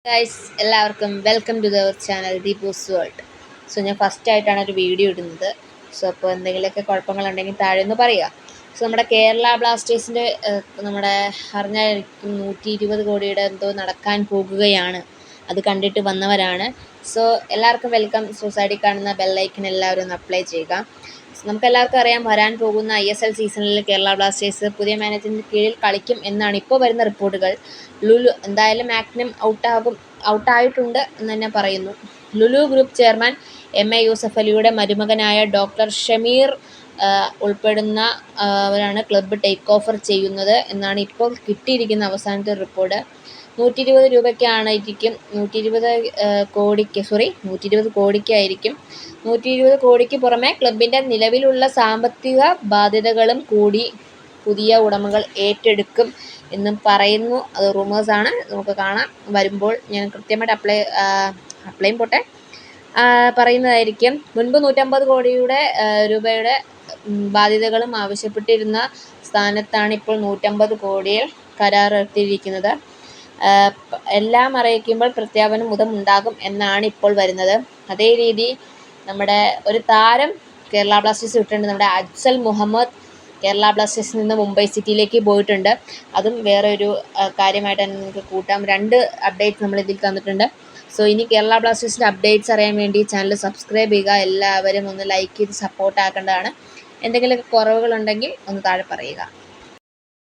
Guys എല്ലാവർക്കും welcome to ദവർ channel ദീപൂസ് world. ഞാൻ first ആയിട്ടാണ് ഒരു വീഡിയോ ഇടുന്നത്. അപ്പോൾ എന്തെങ്കിലുമൊക്കെ കുഴപ്പങ്ങളുണ്ടെങ്കിൽ താഴെ ഒന്ന് പറയുക. നമ്മുടെ കേരള ബ്ലാസ്റ്റേഴ്സിൻ്റെ നമ്മുടെ അറിഞ്ഞായിരിക്കും 120 കോടിയുടെ എന്തോ നടക്കാൻ പോകുകയാണ്. അത് കണ്ടിട്ട് വന്നവരാണ്. എല്ലാവർക്കും വെൽക്കം. സൈഡിൽ കാണുന്ന ബെല്ലൈക്കൻ എല്ലാവരും ഒന്ന് അപ്ലൈ ചെയ്യുക. നമുക്കെല്ലാവർക്കും അറിയാം, വരാൻ പോകുന്ന ISL സീസണിൽ കേരള ബ്ലാസ്റ്റേഴ്സ് പുതിയ മാനേജ്മെൻറ്റിന് കീഴിൽ കളിക്കും എന്നാണ് ഇപ്പോൾ വരുന്ന റിപ്പോർട്ടുകൾ. ലുലു എന്തായാലും മാക്സിമം ഔട്ടായിട്ടുണ്ട് എന്ന് തന്നെ പറയുന്നു. Lulu group chairman MA Yusuff അലിയുടെ മരുമകനായ ഡോക്ടർ ഷമീർ ഉൾപ്പെടുന്നവരാണ് ക്ലബ്ബ് ടേക്ക് ഓഫർ ചെയ്യുന്നത് എന്നാണ് ഇപ്പോൾ കിട്ടിയിരിക്കുന്ന അവസാനത്തെ റിപ്പോർട്ട്. 120 രൂപയ്ക്കായിരിക്കും, 120 കോടിക്കായിരിക്കും. 120 കോടിക്ക് പുറമെ ക്ലബിൻ്റെ നിലവിലുള്ള സാമ്പത്തിക ബാധ്യതകളും കൂടി പുതിയ ഉടമകൾ ഏറ്റെടുക്കും എന്നും പറയുന്നു. അത് റൂമേഴ്സാണ്, നമുക്ക് കാണാം. വരുമ്പോൾ ഞാൻ കൃത്യമായിട്ട് അപ്ലൈയും പോട്ടെ പറയുന്നതായിരിക്കും. മുൻപ് 150 രൂപയുടെ ബാധ്യതകളും ആവശ്യപ്പെട്ടിരുന്ന സ്ഥാനത്താണ് ഇപ്പോൾ 150 കോടിയിൽ കരാറെടുത്തിരിക്കുന്നത്. എല്ലാം അറിയിക്കുമ്പോൾ പ്രഖ്യാപനം ഉണ്ടാകും എന്നാണ് ഇപ്പോൾ വരുന്നത്. അതേ രീതി നമ്മുടെ ഒരു താരം കേരള ബ്ലാസ്റ്റേഴ്സ് വിട്ടിട്ടുണ്ട്. നമ്മുടെ അഫ്സൽ മുഹമ്മദ് കേരള ബ്ലാസ്റ്റേഴ്സിൽ നിന്ന് മുംബൈ സിറ്റിയിലേക്ക് പോയിട്ടുണ്ട്. അതും വേറെ ഒരു കാര്യമായിട്ട് തന്നെ നിങ്ങൾക്ക് കൂട്ടാം. 2 അപ്ഡേറ്റ്സ് നമ്മൾ ഇതിൽ തന്നിട്ടുണ്ട്. ഇനി കേരള ബ്ലാസ്റ്റേഴ്സിൻ്റെ അപ്ഡേറ്റ്സ് അറിയാൻ വേണ്ടി ചാനൽ സബ്സ്ക്രൈബ് ചെയ്യുക. എല്ലാവരും ഒന്ന് ലൈക്ക് ചെയ്ത് സപ്പോർട്ട് ആക്കേണ്ടതാണ്. എന്തെങ്കിലുമൊക്കെ കുറവുകളുണ്ടെങ്കിൽ ഒന്ന് താഴെ പറയുക.